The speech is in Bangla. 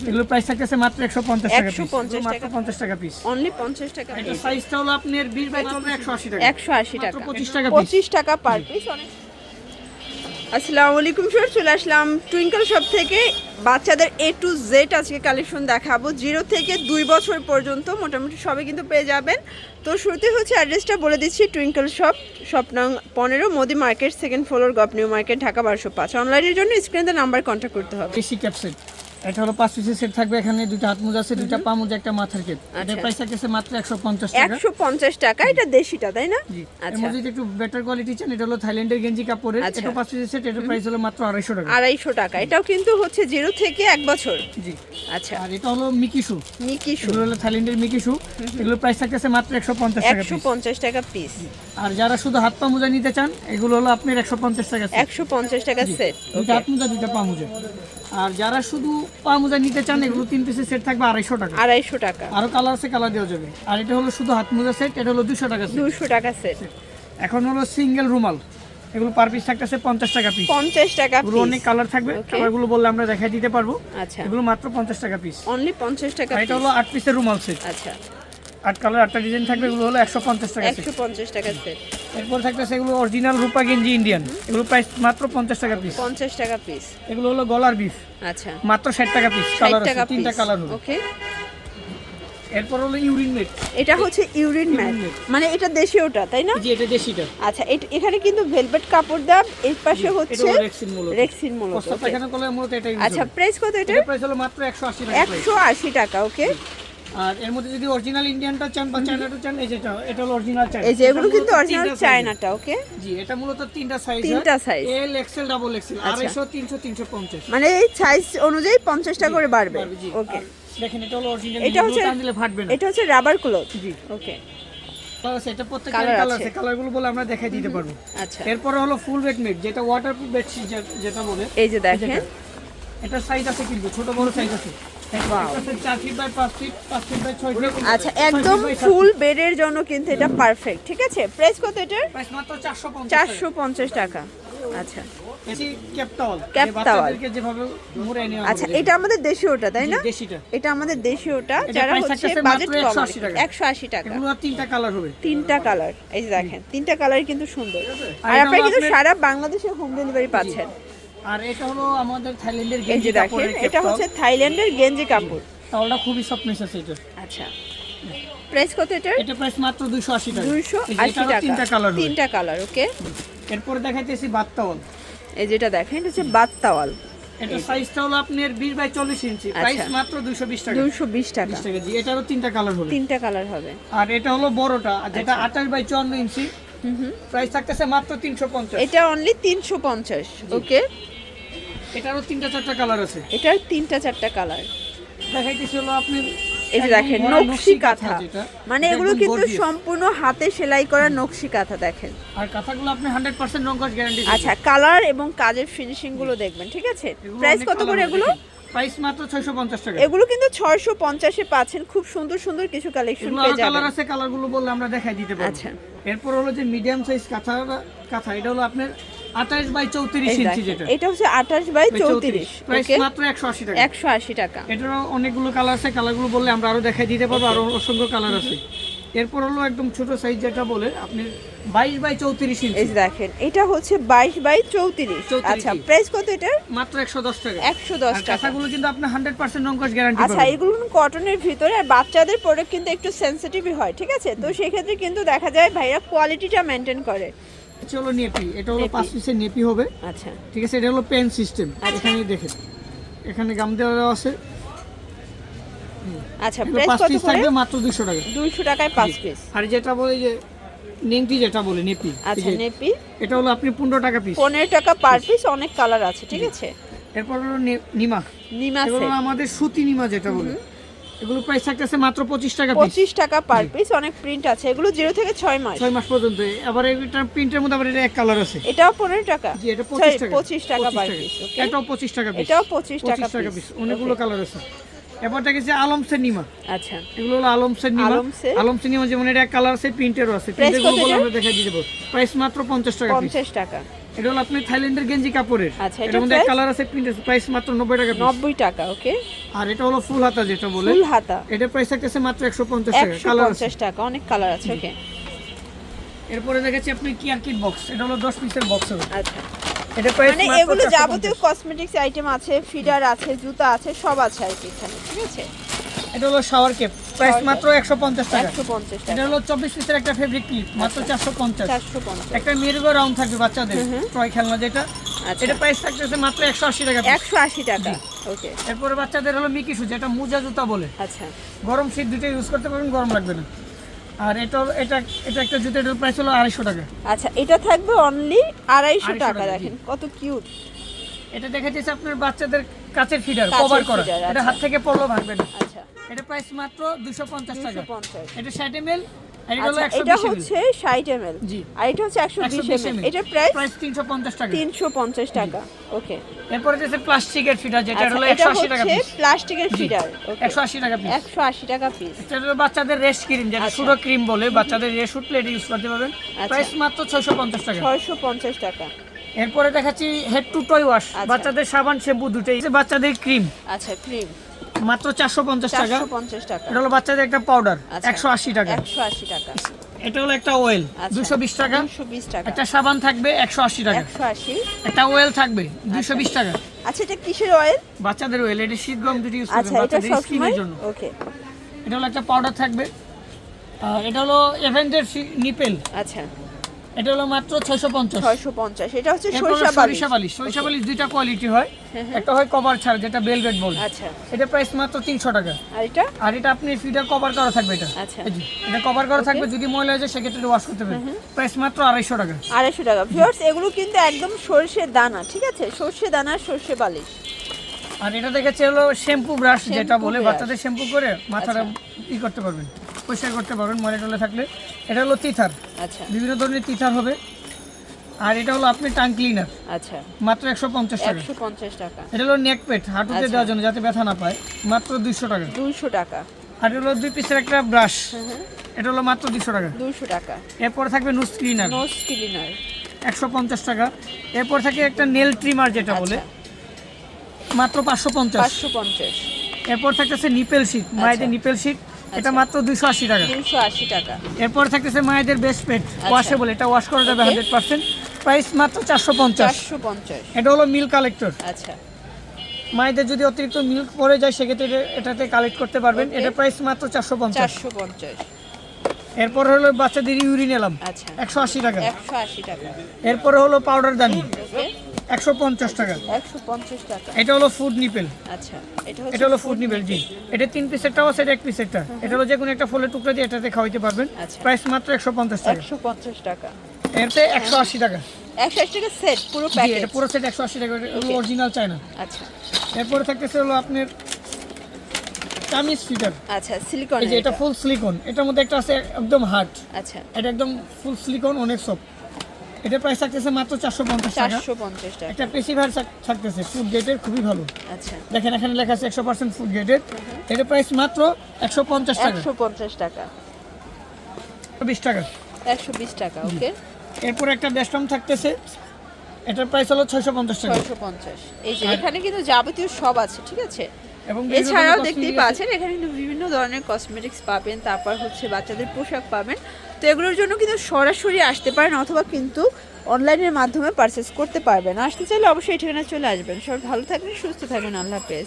এগুলো প্রাইস থাকতেছে মাত্র 150 টাকা পিস। 150 মাত্র টাকা। 50 টাকা পিস। অনলি 50 টাকা এটা পিস। সাইজটা হলো আপনার 20 বাই 40 180 টাকা। 180 টাকা। মাত্র 25 টাকা পিস। 25 টাকা পার পিস। অনেক আসসালামু আলাইকুম স্যার, চলে আসলাম টুইঙ্কল শপ থেকে। বাচ্চাদের A to Z আজকে কালেকশন দেখাবো। 0 থেকে 2 বছর পর্যন্ত মোটামুটি সবই কিন্তু পেয়ে যাবেন। তো শুরুতে হচ্ছে অ্যাড্রেসটা বলে দিচ্ছি, টুইঙ্কল শপ নং 15 মোদি মার্কেট, সেকেন্ড ফ্লোর, গপ নিউ মার্কেট, ঢাকা 1205। অনলাইনের জন্য স্ক্রিনে নাম্বার কন্ট্যাক্ট করতে হবে। বেশি ক্যাপসেট এটা হলো 5 পিসের সেট থাকবে। এখানে দুটো হাত মোজা আছে, দুটো পা মোজা, একটা মাথার কেপ। এটা প্রাইস থাকতেছে মাত্র 150 টাকা। 150 টাকা। এটা দেশিটা তাই না? জি। এর আচ্ছা, মধ্যে একটু বেটার কোয়ালিটি চান, এটা হলো থাইল্যান্ডের গেঞ্জি কাপড়ের। এটা 5 পিসের সেট, এটার প্রাইস হলো মাত্র 250 টাকা। 250 টাকা। এটাও কিন্তু হচ্ছে 0 থেকে 1 বছর। জি। আচ্ছা, আর এটা হলো মিকি শু। মিকি শু। এগুলো হলো থাইল্যান্ডের মিকি শু। এগুলোর প্রাইস থাকতেছে মাত্র 150 টাকা পিস। 150 টাকা পিস। আর যারা শুধু হাত পা মোজা নিতে চান, এগুলো হলো আপনার 150 টাকা সেট। 150 টাকা সেট। দুটো হাত মোজা, দুটো পা মোজা। আর যারা শুধু পা মোজা নিতে চান, এগুলো 3 পিসের সেট থাকবে 250 টাকা। 250 টাকা। আরো কালার আছে, কালার দেওয়া যাবে। আর এটা হলো শুধু হাত মোজা সেট, এটা হলো 200 টাকা সেট। 200 টাকা সেট। এখন হলো সিঙ্গেল রুমাল, এগুলো পার পিস থাকতেছে 50 টাকা পিস। 50 টাকা এগুলো পিস। অনেক কালার থাকবে, কালারগুলো বললে আমরা দেখাই দিতে পারবো। আচ্ছা, এগুলো মাত্র 50 টাকা পিস। অনলি 50 টাকা আর পিস। এটা হলো 8 পিসের রুমাল সেট। আচ্ছা, 8 কালার 8টা ডিজাইন থাকবে, এগুলো হলো 150 টাকা সেট। 150 টাকা সেট। এরপর থাকতেছে এগুলো অরিজিনাল রূপা গেঞ্জি ইন্ডিয়ান, এগুলো প্রাইস মাত্র 50 টাকা পিস। 50 টাকা পিস। এগুলো হলো গলার বিফ, আচ্ছা, মাত্র 60 টাকা পিস। কালার 60 আছে, টাকা পিস। তিনটা কালার হবে। ওকে, এরপর হলো ইউরিন মেট। এটা হচ্ছে ইউরিন ম্যাট, মানে এটা দেশীয়টা তাই না? জি, এটা দেশিটা। আচ্ছা, এখানে কিন্তু ভেলভেট কাপড় দেওয়া, এর পাশে এটা হচ্ছে হলো রেক্সিন মূলত। রেক্সিন মূলত। প্রস্তাব পায়খানা করলে মূলত এটাই ইউজ আচ্ছা, হবে। প্রাইস কত এটা? এটার প্রাইস হলো মাত্র 180 টাকা। 180 টাকা। ওকে, আর এর মধ্যে যদি অরিজিনাল ইন্ডিয়ানটা চান বা চায়নাটা চান, এই যেটা, এটা হলো অরিজিনাল চায়না। এই যে এগুলো কিন্তু অরিজিনাল চায়নাটা। ওকে, জি, এটা মূলত তিনটা সাইজ। তিনটা size। এল, এক্সেল, ডাবল এক্সেল। 250, 300, 350। মানে এই সাইজ অনুযায়ী 50 টাকা করে বাড়বে। জি। ওকে, আর দেখেন এটা হলো অরিজিনাল, এটা হচ্ছে টান দিলে ফাটবে না। এটা হচ্ছে রাবার ক্লথ। জি। ওকে, তাহলে এটা প্রত্যেকটা Colour কালার আছে। আছে, কালারগুলো বলে আমরা দেখাই দিতে পারবো। আচ্ছা, এরপর হলো ফুল বেড মেট, যেটা ওয়াটারপ্রুফ বেডশিট যেটা বলে। এই যে দেখেন, এটা সাইজ আছে কিন্তু ছোট বড় সাইজ আছে। Wow. 4 feet by 5 feet, 5 feet by 6 feet. আচ্ছা, একদম ফুল বেডের জন্য কিন্তু এটা পারফেক্ট। ঠিক আছে, প্রাইস কত এটার? প্রাইস মাত্র 450 টাকা। 450 টাকা। আচ্ছা, AC cap towel, cap towel. বাচ্চাদেরকে যেভাবে মুড়ে নেওয়া হবে। আচ্ছা, এটা আমাদের দেশীয়টা তাই না? জি, দেশিটা। এটা আমাদের দেশীয়টা, এটা যারা price হচ্ছে থাকতেছে বাজেট মাত্র কম 180 টাকা। 180 টাকা। এগুলো আর তিনটা কালার হবে। তিনটা কালার, এই যে দেখেন, তিনটা কালার কিন্তু সুন্দর। আর এটা আপনারা হলো কিন্তু আপনার- সারা বাংলাদেশে হোম ডেলিভারি পাচ্ছেন। আর এটা হলো আমাদের থাইল্যান্ডের এই গেঞ্জি যে দেখেন, কাপড়ের এটা হচ্ছে থাইল্যান্ডের গেঞ্জি কাপড়। টাওয়ালটা খুবই সফটনেস আছে এটা। আচ্ছা, প্রাইস কত এটার? এটা প্রাইস মাত্র 280 টাকা। 280 টাকা। তিনটা টাকা। কালার হবে। তিনটা কালার। ওকে, এরপর দেখাইতেছি বাত টাওয়াল। এই যেটা দেখেন, এটা হচ্ছে বাত তাওয়াল। এটা সাইজটা হলো আপনার 20 বাই 40 ইঞ্চি, প্রাইস মাত্র 220 টাকা। 220 টাকা। 20 টাকা। জি, এটারও তিনটা কালার হবে। তিনটা কালার হবে। আর এটা হলো বড়টা, যেটা 28 বাই 54 ইঞ্চি, প্রাইস থাকতেছে মাত্র 350। এটা অনলি 350। ওকে, এটারও তিনটা চারটা কালার আছে। এটার তিনটা চারটা কালার। দেখাইতেছি হলো আপনি এই যে দেখেন, নকশি কাঁথা, যেটা, মানে এটা এগুলো একদম কিন্তু gorgeous। সম্পূর্ণ হাতে সেলাই করা নকশি কাঁথা দেখেন। আর কাঁথাগুলো আপনি 100% রং কস গ্যারান্টি। আচ্ছা, কালার এবং কাজের ফিনিশিং গুলো দেখবেন। ঠিক আছে, প্রাইস কত করে এগুলো? প্রাইস মাত্র 650 টাকা। এগুলো কিন্তু 650 এ পাচ্ছেন। খুব সুন্দর সুন্দর কিছু কালেকশন এগুলো পেয়ে আরো কালার যাবেন। আছে, কালারগুলো বললে আমরা দেখাই দিতে পারবো। আচ্ছা, এরপর হলো যে মিডিয়াম সাইজ কাঁথা, এটা হলো আপনার 28 বাই 34 এই ইঞ্চি, দেখেন, যেটা এটা হচ্ছে 28 বাই 34। প্রাইস ওকে, মাত্র 180 টাকা। 180 টাকা। এটারও অনেকগুলো কালার আছে, কালারগুলো বললে আমরা আরো দেখাই দিতে পারবো, আরো অসংখ্য কালার আছে। এরপর হলো একদম ছোট সাইজ, যেটা বলে আপনি 22 বাই 34 এই ইঞ্চি, যে দেখেন, এটা হচ্ছে 22 বাই 34। আচ্ছা, প্রাইস কত এটার? মাত্র 110 টাকা। 110 আর টাকা। কাঁথাগুলো কিন্তু আপনি 100% রং কস গ্যারান্টি আচ্ছা, পাবেন। এগুলো কটনের ভিতরে, আর বাচ্চাদের প্রোডাক্ট কিন্তু একটু সেনসিটিভ হয়। ঠিক আছে, তো সেই ক্ষেত্রে কিন্তু দেখা যায় ভাইরা কোয়ালিটিটা মেনটেন করে। এটা হলো নেপি, এটা হলো নেপি। 5 পিসের নেপি হবে। আচ্ছা, ঠিক আছে, এটা হলো পেন সিস্টেম। এখানে দেখেন, এখানে গাম দেওয়া আছে। আচ্ছা, এগুলো প্রাইস 5 কত পিস করে? থাকবে মাত্র 200 টাকা। 200 টাকায় 5 পিস। আর যেটা বলে যে নেংটি, যেটা বলে নেপি, আচ্ছা, নেপি এটা হলো আপনি 15 টাকা পিস। 15 টাকা পার পিস। অনেক কালার আছে। ঠিক আছে, এরপর হলো নিমা, নিমা এগুলো সেট, আমাদের সুতি নিমা যেটা বলে, এগুলো প্রাইস থাকতেছে মাত্র 25 টাকা পিস। 25 টাকা পার পিস। অনেক প্রিন্ট আছে, এগুলো 0 থেকে 6 মাস। 6 মাস পর্যন্ত। আবার এটা প্রিন্টের মধ্যে আবার এটা এক কালার আছে। এটাও 15 টাকা। জি, এটা 25 টাকা। 25 টাকা পার পিস। ওকে, এটাও 25 টাকা পিস। এটাও 25 টাকা পিস। অনেকগুলো কালার আছে। এবার দেখেছি আলমসের নিমা, আচ্ছা, এগুলো হলো আলমসের নিমা। আলমসের নিমা যেমন এটা এক কালার আছে, প্রিন্টেরও আছে। প্রিন্টের গুলো বলে আমরা দেখাই দিতে পারবো। প্রাইস মাত্র 50 টাকা পিস। 50 টাকা। এটা হলো আপনি থাইল্যান্ডের গেঞ্জি কাপড়ের। আচ্ছা, এটার মধ্যে কালার আছে, প্রাইস মাত্র 90 টাকা। 90 টাকা, ওকে। আর এটা হলো ফুল হাতা যেটা বলে, ফুল হাতা, এটা প্রাইস থাকতেছে মাত্র 150 টাকা। কালার 150 টাকা, অনেক কালার আছে, ওকে। এরপরে দেখাচ্ছি আপনি কেয়ার কিট বক্স, এটা হলো 10 পিসের বক্স হবে। আচ্ছা, এটা প্রাইস মানে মাত্র এগুলো 450 যাবতীয় কসমেটিক্স আইটেম আছে, ফিডার আছে, জুতা আছে, সব আছে আর কি এখানে, ঠিক আছে। এটা হলো শাওয়ার ক্যাপ, প্রাইস Shower মাত্র 150 টাকা। 150 এটা টাকা, হলো 24 পিসের একটা ফেব্রিক ক্লিপ, মাত্র 450। 450, একটা মেরুগো রাউন্ড থাকবে বাচ্চাদের টয় খেলনা যেটা, আচ্ছা, এটা প্রাইস থাকতেছে মাত্র 180 টাকা। 180 টাকা, ওকে। এরপরে বাচ্চাদের হলো মিকি শু, যেটা মোজা জুতা বলে, আচ্ছা, গরম শীত দুটো ইউজ করতে পারবেন, গরম লাগবে না। আর এটা একটা জুতা, এটার প্রাইস হলো 250 টাকা। আচ্ছা, এটা থাকবে অনলি 250 250 টাকা। টাকা, দেখেন কত কিউট। এটা দেখা যাচ্ছে আপনার বাচ্চাদের কাচের ফিডার কাচের কভার করা, feeder, এটা আচ্ছা। হাত থেকে পড়লেও ভাঙবে না। আচ্ছা, এটা প্রাইস মাত্র 250 টাকা। 250। এটা 60 ml, আর এটা হলো আচ্ছা, এটা 120 ml। হচ্ছে 60 ml, জি। আর এটা হচ্ছে 120 120 ml। ml। এটার প্রাইস প্রাইস 350 টাকা। 350 টাকা, ওকে। এরপরে যে প্লাস্টিকের ফিডার, যেটা আচ্ছা, হলো এটা 180 টাকা হচ্ছে পিস। প্লাস্টিকের জি। ফিডার, ওকে। 180 টাকা পিস। 180 টাকা পিস। এটা হলো বাচ্চাদের রেস্ট ক্রিম, যেটা আচ্ছা। সুডো ক্রিম বলে, বাচ্চাদের রেস্ট উঠলে এটা ইউজ করতে পারবেন। আচ্ছা। প্রাইস মাত্র 650 টাকা। 650 টাকা, এরপরে দেখাচ্ছি হেড টু টয় ওয়াশ, আচ্ছা। বাচ্চাদের সাবান শ্যাম্পু দুটোই, বাচ্চাদের ক্রিম আচ্ছা, ক্রিম মাত্র 450 টাকা। 450 টাকা, এটা হলো বাচ্চাদের একটা পাউডার, আচ্ছা। 180 টাকা। 180 টাকা, এটা হলো একটা অয়েল, আচ্ছা। 220 টাকা। 220 টাকা, একটা সাবান থাকবে 180 টাকা। 180। একটা অয়েল থাকবে 220 টাকা। আচ্ছা, এটা কিসের অয়েল? বাচ্চাদের অয়েল, এটা শীত গরম দুটো ইউজ করবেন আচ্ছা, এটা বাচ্চাদের সব স্কিনের সময়, জন্য। ওকে। এটা হলো একটা পাউডার থাকবে। আর এটা হলো এভেন্টের নিপেল, আচ্ছা, এটা হলো মাত্র 650। 650। এটা হচ্ছে এরপর হলো সরিষা বালিশ। সরিষা বালিশ। সরিষা বালিশ দুইটা কোয়ালিটি হয়, একটা হয় কভার ছাড়, যেটা বেলভেট বলে, আচ্ছা, এটা প্রাইস মাত্র 300 টাকা। আর এটা? আর এটা আপনি ফিডার কভার করা থাকবে, এটা আচ্ছা, এই যে, এটা কভার করা থাকবে, যদি ময়লা হয়ে যায় সেক্ষেত্রে ওয়াশ করতে পারবেন। প্রাইস মাত্র 250 টাকা। 250 টাকা। ভিউয়ার্স, এগুলো কিন্তু একদম সরষের দানা, ঠিক আছে, সরষে দানা, সরষে বালিশ। আর এটা দেখেছি হলো শ্যাম্পু ব্রাশ, যেটা শ্যাম্পু বলে brush। বাচ্চাদের শ্যাম্পু করে মাথাটা ই করতে পারবেন, পরিষ্কার করতে পারবেন ময়লা টলে থাকলে। এটা হলো তিথার, আচ্ছা, বিভিন্ন ধরনের তিথার হবে। আর এটা হলো আপনি টাং ক্লিনার, আচ্ছা, মাত্র 150 টাকা। 150 টাকা, এটা হলো নেক পেট, হাঁটুতে আচ্ছা। দেওয়ার জন্য যাতে ব্যথা না পায়, মাত্র 200 টাকা। 200 টাকা, আর এটা হলো 2 পিসের একটা ব্রাশ, এটা হলো মাত্র 200 টাকা। 200 টাকা। এরপর থাকবে নোজ ক্লিনার, নোজ ক্লিনার, 150 টাকা। এরপর থাকে একটা নেল ট্রিমার, যেটা বলে, মাত্র 550। 550। এরপর থাকতেছে নিপেল শিট, মায়েদের নিপেল শিট, এটা মাত্র 280 টাকা। 280 টাকা। এরপর থাকতেছে মায়েদের বেস্ট পেট ওয়াশেবল, এটা ওয়াশ করা যাবে 100%, প্রাইস মাত্র 450। 450। এটা হলো মিল্ক কালেক্টর, আচ্ছা, মায়েদের যদি অতিরিক্ত মিল্ক পড়ে যায় সেক্ষেত্রে এটাতে কালেক্ট করতে পারবেন। এটা প্রাইস মাত্র 450। 450। এরপর হলো বাচ্চাদের ইউরিন এলাম, আচ্ছা, 180 টাকা। 180 টাকা, এরপরে হলো পাউডার দানি, ওকে। 150 টাকা। 150 টাকা। এটা হলো ফুড নিপেল, আচ্ছা, এটা হলো ফুড নিপেল, জি। এটা 3 পিসেরটাও আছে, এটা 1 পিসেরটা। এটা হলো যে কোনো একটা ফলের টুকরা দিয়ে এটাতে খাওয়াইতে পারবেন। আচ্ছা। প্রাইস মাত্র 150 টাকা। 150 টাকা। এরতে 180 টাকা। 180 টাকা সেট, পুরো জি, প্যাকেজ। এটা পুরো সেট 180 টাকা, এটা অরিজিনাল চায়না। আচ্ছা, এরপরে থাকতেছে হলো আপনার কামিজ ফিটার, আচ্ছা, সিলিকন। এই যে এটা ফুল সিলিকন, এটার মধ্যে একটা আছে একদম হার্ড, আচ্ছা, এটা একদম ফুল সিলিকন, অনেক সফট। এটা প্রাইস থাকতেছে মাত্র 450 টাকা। 450 টাকা। একটা পেসিভার থাকতেছে ফুড গ্রেডের, খুবই ভালো। আচ্ছা, দেখেন এখানে লেখা আছে 100% ফুড গ্রেডের। এটা প্রাইস মাত্র 150 টাকা। 150 টাকা। 20 টাকা। 120 টাকা, ওকে। এরপর একটা বেস্টম থাকতেছে, এটার প্রাইস হলো 650 টাকা। 650। এই যে এখানে কিন্তু যাবতীয় সব আছে, ঠিক আছে। এবং এছাড়াও দেখতেই পাচ্ছেন এখানে কিন্তু বিভিন্ন ধরনের কসমেটিক্স পাবেন, তারপর হচ্ছে বাচ্চাদের পোশাক পাবেন। তো এগুলোর জন্য কিন্তু সরাসরি আসতে পারেন, অথবা কিন্তু অনলাইনের মাধ্যমে পারচেস করতে পারবেন। আসতে চাইলে অবশ্যই এই ঠিকানায় চলে আসবেন। সবাই ভালো থাকবেন, সুস্থ থাকবেন, আল্লাহ হাফেজ।